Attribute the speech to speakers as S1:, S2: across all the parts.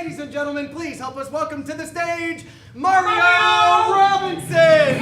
S1: Ladies and gentlemen, please help us welcome to the stage, Mario Robinson!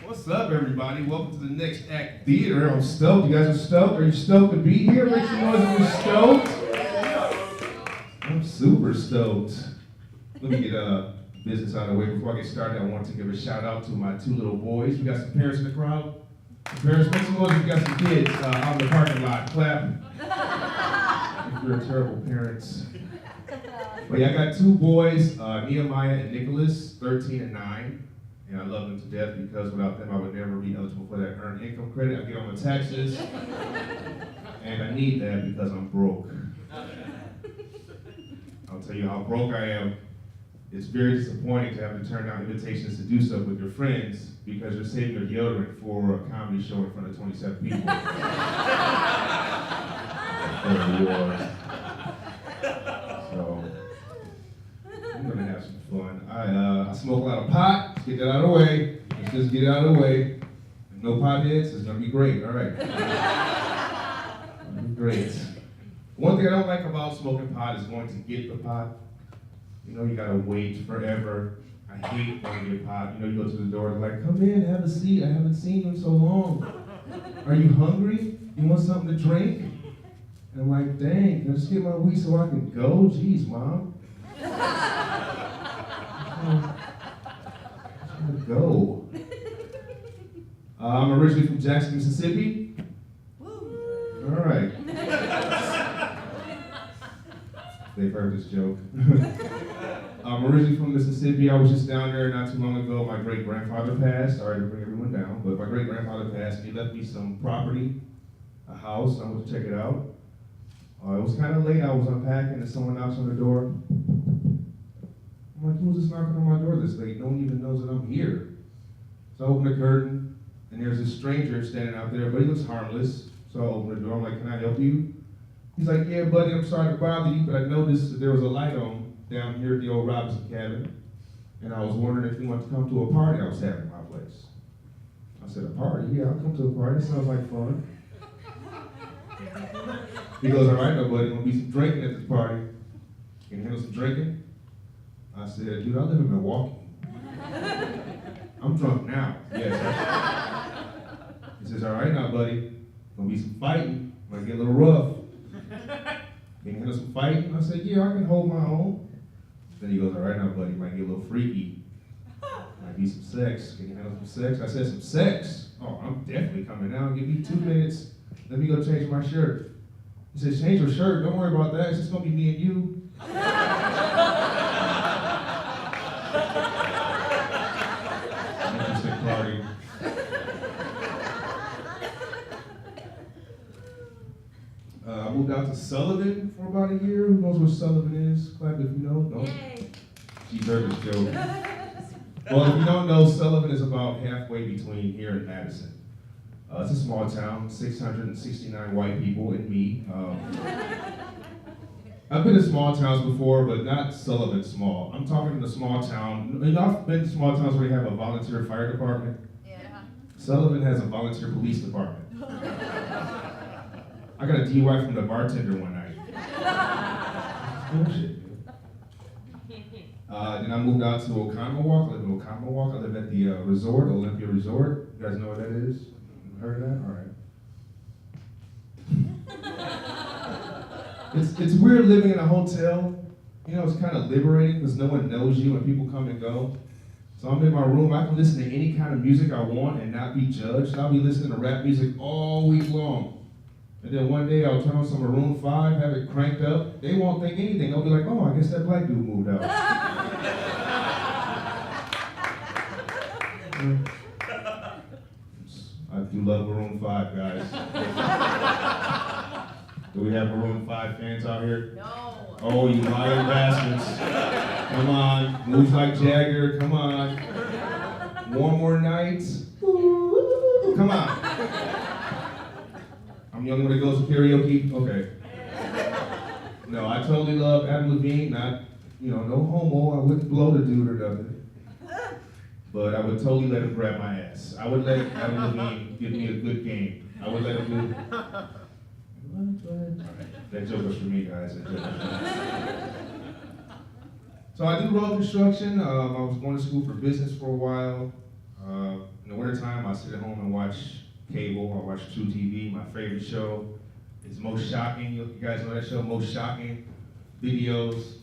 S2: What's up, everybody? Welcome to the Next Act Theater. I'm stoked. You guys are stoked? Are you stoked to be here? Make some noise if you're stoked. I'm super stoked. Let me get business out of the way. Before I get started, I want to give a shout out to my two little boys. We got some parents in the crowd. Parents, make some noise if you got some kids out in the parking lot. Clap. If you're terrible parents. But yeah, I got two boys, Nehemiah and Nicholas, 13 and 9. And I love them to death because without them, I would never be eligible for that earned income credit. I get on my taxes. And I need that because I'm broke. I'll tell you how broke I am. It's very disappointing to have to turn down invitations to do stuff with your friends because you're saving your deodorant for a comedy show in front of 27 people. So, I'm gonna have some fun. I smoke a lot of pot. Let's get that out of the way. Let's just get it out of the way. If no pot hits, it's gonna be great. All right. It'll be great. One thing I don't like about smoking pot is going to get the pot. You know, you gotta wait forever. I hate going to get pot. You know, you go to the door and like, come in, have a seat. I haven't seen you in so long. Are you hungry? You want something to drink? And I'm like, dang, can I just get my weed so I can go? Jeez, Mom. I gotta go. I'm originally from Jackson, Mississippi. All right. They've heard this joke. I'm originally from Mississippi. I was just down there not too long ago. My great-grandfather passed. Sorry to bring everyone down, but my great-grandfather passed, and he left me some property, a house. I went to check it out. It was kind of late. I was unpacking, and someone knocks on the door. I'm like, who's this knocking on my door this late? No one even knows that I'm here. So I open the curtain, and there's this stranger standing out there, but he looks harmless. So I open the door. I'm like, can I help you? He's like, yeah, buddy, I'm sorry to bother you, but I noticed that there was a light on down here at the old Robinson cabin, and I was wondering if you want to come to a party I was having at my place. I said, a party? Yeah, I'll come to a party. That sounds like fun. He goes, all right, no, buddy, there's gonna be some drinking at this party. Can you handle some drinking? I said, dude, I live in Milwaukee. I'm drunk now. Yes. He says, all right now, buddy, gonna be some fighting. Might get a little rough. Can you handle some fighting? I said, yeah, I can hold my own. Then he goes, all right now, buddy, might get a little freaky. Might be some sex. Can you handle some sex? I said, some sex? Oh, I'm definitely coming down. Give me 2 minutes. Let me go change my shirt. He said, change your shirt? Don't worry about that. It's just gonna be me and you. Interesting party. I moved out to Sullivan for about a year. Who knows where Sullivan is? Clap if you know. No? She's heard this joke. Well, if you don't know, Sullivan is about halfway between here and Madison. It's a small town, 669 white people and me. I've been to small towns before, but not Sullivan small. I'm talking the small town. You know, I've been to small towns where you have a volunteer fire department. Yeah. Sullivan has a volunteer police department. I got a DUI from the bartender one night. Bullshit, dude. Then I moved out to Oconomowoc. I live in Oconomowoc. I live at the resort, Olympia Resort. You guys know what that is? Heard of that? All right. It's weird living in a hotel. You know, it's kind of liberating because no one knows you and people come and go. So I'm in my room. I can listen to any kind of music I want and not be judged. I'll be listening to rap music all week long. And then one day I'll turn on some Maroon 5, have it cranked up. They won't think anything. They'll be like, oh, I guess that black dude moved out. I do love Maroon 5, guys. Do we have Maroon 5 fans out here?
S3: No.
S2: Oh, you lying bastards. Come on. Moves like Jagger. Come on. One more nights. Come on. I'm the only one that goes to karaoke? Okay. No, I totally love Adam Levine. Not, no homo. I wouldn't blow the dude or nothing. but I would totally let him grab my ass. I would let Adam Levine give me a good game. I would let him do. What? That joke was for me, guys. That joke was for me. So I do road construction. I was going to school for business for a while. In the wintertime, I sit at home and watch cable. I watch True TV. My favorite show is Most Shocking. You guys know that show, Most Shocking Videos.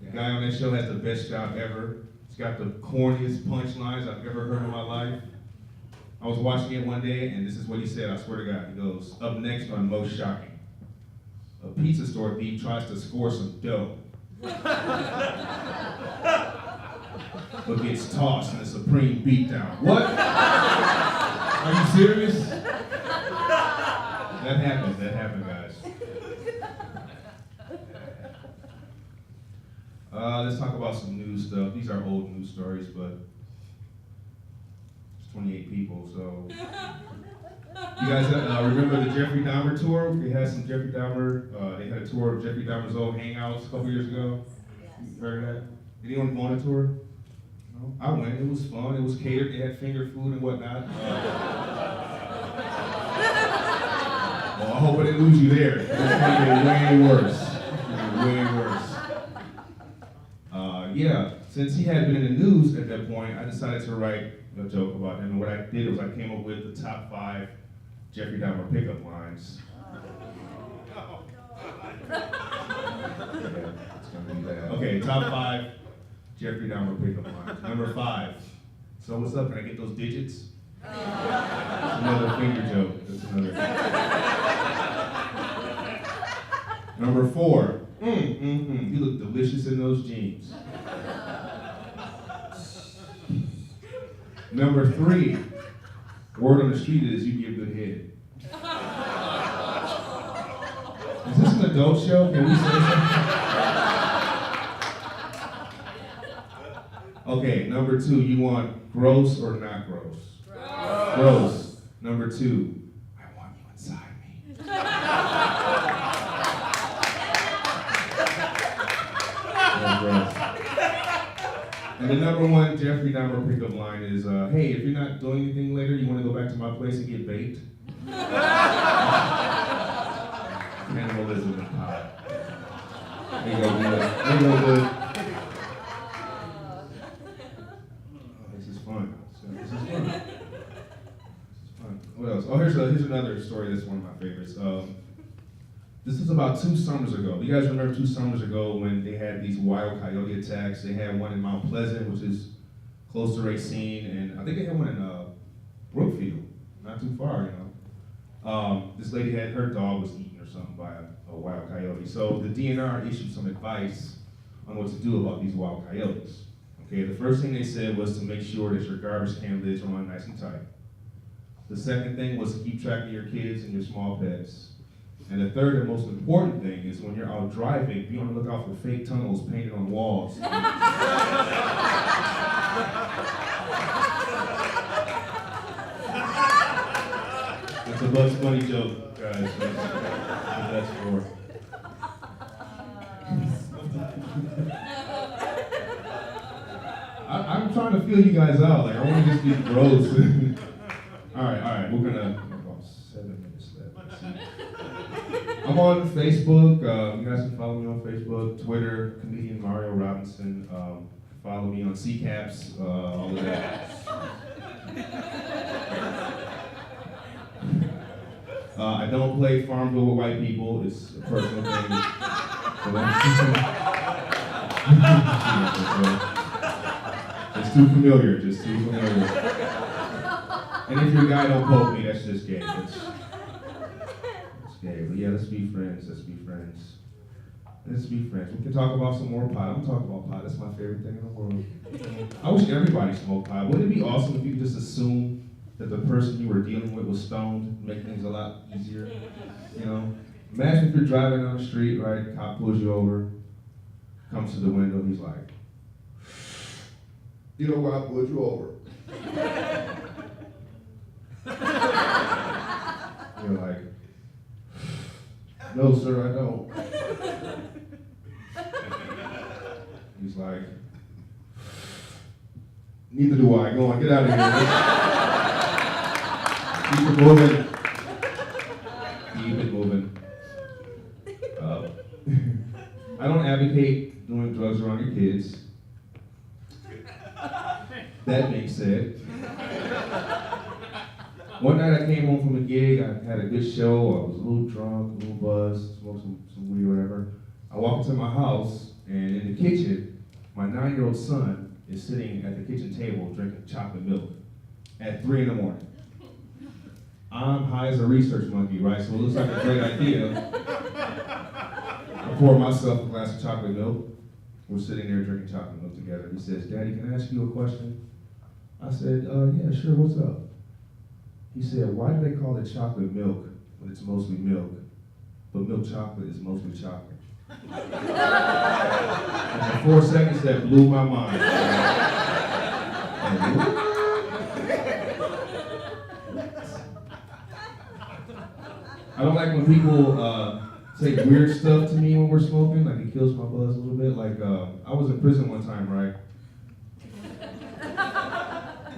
S2: The guy on that show has the best job ever. He's got the corniest punchlines I've ever heard in my life. I was watching it one day, and this is what he said, I swear to God. He goes, up next on Most Shocking, a pizza store thief tries to score some dough, but gets tossed in a supreme beatdown. What? Are you serious? That happened, guys. Let's talk about some news stuff. These are old news stories, but it's 28 people, so. You guys remember the Jeffrey Dahmer tour? They had some Jeffrey Dahmer, they had a tour of Jeffrey Dahmer's old hangouts a couple years ago. Yes. You heard of that? Did anyone go on a tour? No? I went, it was fun, it was catered, they had finger food and whatnot. Well, I hope I didn't lose you there. It's gonna get way worse. Way worse. Yeah, since he had been in the news at that point, I decided to write a joke about him. And what I did was I came up with the top 5 Jeffrey Dahmer pickup lines. Yeah, it's gonna be bad. Okay, top 5 Jeffrey Dahmer pickup lines. Number 5. So what's up? Can I get those digits? That's another finger joke. That's another. Number 4. You look delicious in those jeans. Number 3. Word on the street is you give good head. Is this an adult show? Can we say something? Okay, number 2. You want gross or not gross? Gross. Number 2. I want you inside me. Gross. And the number 1 Jeffrey Dahmer pickup line is, hey, if you're not doing anything later, you want to go back to my place and get baked? Cannibalism and pie. There you go, good. There you go, good. This is fun. This is fun. This is fun. What else? Oh, here's another story that's one of my favorites. This was about 2 summers ago. You guys remember 2 summers ago when they had these wild coyote attacks? They had one in Mount Pleasant, which is close to Racine, and I think they had one in Brookfield, not too far, you know. This lady had, her dog was eaten or something by a wild coyote. So the DNR issued some advice on what to do about these wild coyotes. Okay, the first thing they said was to make sure that your garbage can lids are on nice and tight. The second thing was to keep track of your kids and your small pets. And the third and most important thing is when you're out driving, be on the lookout for fake tunnels painted on walls. It's a Bugs Bunny joke, guys. That's for. I'm trying to feel you guys out. Like, I want to just be gross. All right. We're gonna. About 7 minutes left. Let's see. I'm on Facebook. You guys can follow me on Facebook, Twitter, comedian Mario Robinson. Follow me on CCAPS, all of that. I don't play Farmville with white people. It's a personal thing. It's too familiar, just too familiar. And if your guy don't poke me, that's just gay. That's gay. But yeah, let's be friends. Let's be friends. Let's be friends. We can talk about some more pot. I'm talking about pot. That's my favorite thing in the world. I wish everybody smoked pot. Wouldn't it be awesome if you could just assume that the person you were dealing with was stoned, make things a lot easier? You know? Imagine if you're driving down the street, right? Cop pulls you over, comes to the window, he's like, you know why I pulled you over? You're like, no, sir, I don't. He's like, Neither do I. Go on, get out of here. Keep it moving. Keep it moving. I don't advocate doing drugs around your kids. That being said, one night I came home from a gig, I had a good show, I was a little drunk, a little buzzed, smoked some weed or whatever. I walked into my house, and in the kitchen, my 9-year-old son is sitting at the kitchen table drinking chocolate milk at 3 in the morning. I'm high as a research monkey, right? So it looks like a great idea. I pour myself a glass of chocolate milk. We're sitting there drinking chocolate milk together. He says, "Daddy, can I ask you a question?" I said, "Yeah, sure, what's up?" He said, "Why do they call it chocolate milk when it's mostly milk, but milk chocolate is mostly chocolate?" And for 4 seconds, that blew my mind. I don't like when people say weird stuff to me when we're smoking, like it kills my buzz a little bit. Like, I was in prison one time, right?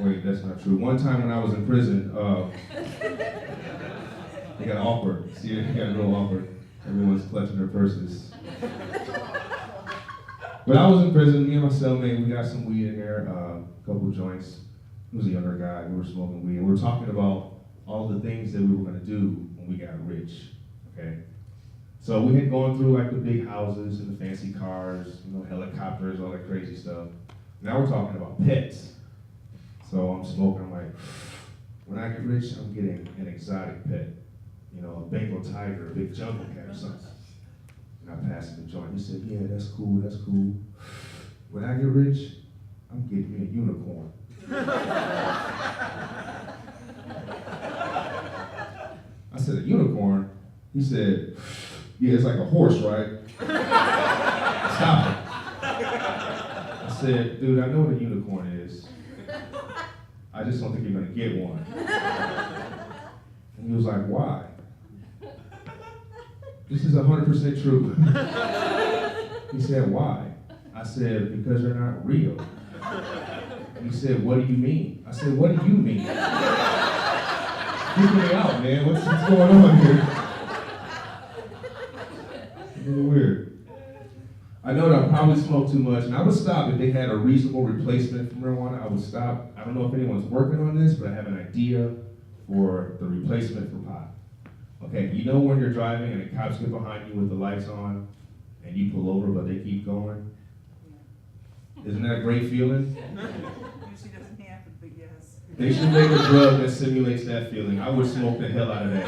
S2: Wait, that's not true. One time when I was in prison, it got awkward. See, it got real awkward. Everyone's clutching their purses. But I was in prison, me and my cellmate, we got some weed in there, a couple joints. He was a younger guy, we were smoking weed, and we were talking about all the things that we were gonna do when we got rich, okay? So we had gone through like the big houses and the fancy cars, helicopters, all that crazy stuff. Now we're talking about pets. So I'm smoking, I'm like, when I get rich, I'm getting an exotic pet. A Bengal tiger, a big jungle cat or something. And I passed him the joint. He said, "Yeah, that's cool, that's cool. When I get rich, I'm getting me a unicorn." I said, "A unicorn?" He said, "Yeah, it's like a horse, right?" Stop it. I said, "Dude, I know what a unicorn is. I just don't think you're gonna get one." And he was like, "Why?" This is 100% true. He said, "Why?" I said, "Because they're not real." He said, "What do you mean?" I said, "What do you mean?" Figure me out, man. What's going on here? It's a little weird. I know that I probably smoke too much, and I would stop if they had a reasonable replacement for marijuana. I would stop. I don't know if anyone's working on this, but I have an idea for the replacement for pot. Okay, when you're driving and the cops get behind you with the lights on, and you pull over, but they keep going? Isn't that a great feeling?
S3: Usually doesn't happen, but yes.
S2: They should make a drug that simulates that feeling. I would smoke the hell out of that.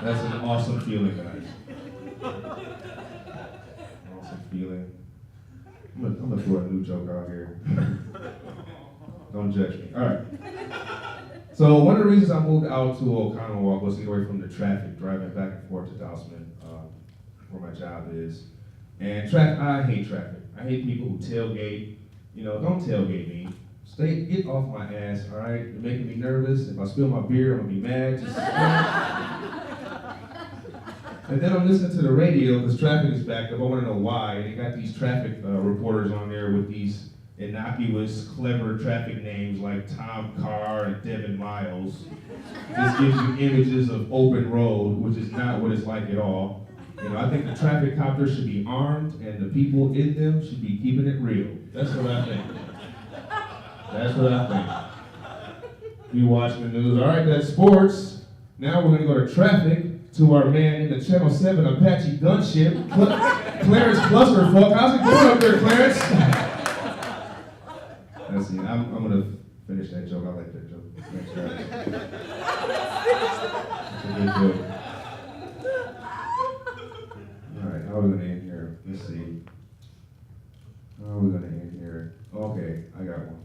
S2: That's an awesome feeling, guys. Awesome feeling. I'm gonna throw a new joke out here. Don't judge me. All right. So one of the reasons I moved out to Oconomowoc was to get away from the traffic, driving back and forth to Dousman, where my job is. And I hate traffic. I hate people who tailgate. Don't tailgate me. Get off my ass, all right? You're making me nervous. If I spill my beer, I'm gonna be mad. And then I'm listening to the radio because traffic is backed up. I want to know why. And they got these traffic reporters on there with these innocuous, clever traffic names like Tom Carr and Devin Miles. This gives you images of open road, which is not what it's like at all. I think the traffic coppers should be armed and the people in them should be keeping it real. That's what I think. That's what I think. You watch the news. All right, that's sports. Now we're going to go to traffic to our man in the Channel 7 Apache gunship, Clarence Clusterfuck. How's it going up there, Clarence? That's it. I'm going to finish that joke. I like that joke. Thanks, guys. That's a good joke. All right, how are we going to end here? Let's see. How are we going to end here? Okay, I got one.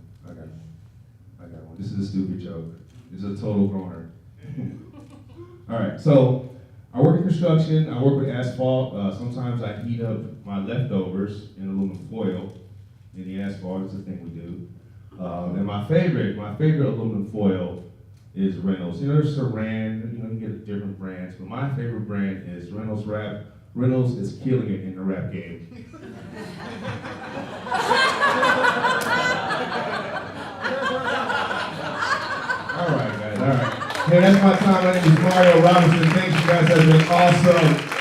S2: This is a stupid joke. This is a total groaner. All right, so I work in construction. I work with asphalt. Sometimes I heat up my leftovers in aluminum foil in the asphalt. It's a thing we do. And my favorite aluminum foil is Reynolds. There's Saran. You can get different brands, but my favorite brand is Reynolds Wrap. Reynolds is killing it in the rap game. All right, guys, all right. Hey, that's my time. My name is Mario Robinson. Thank you guys. That's been awesome.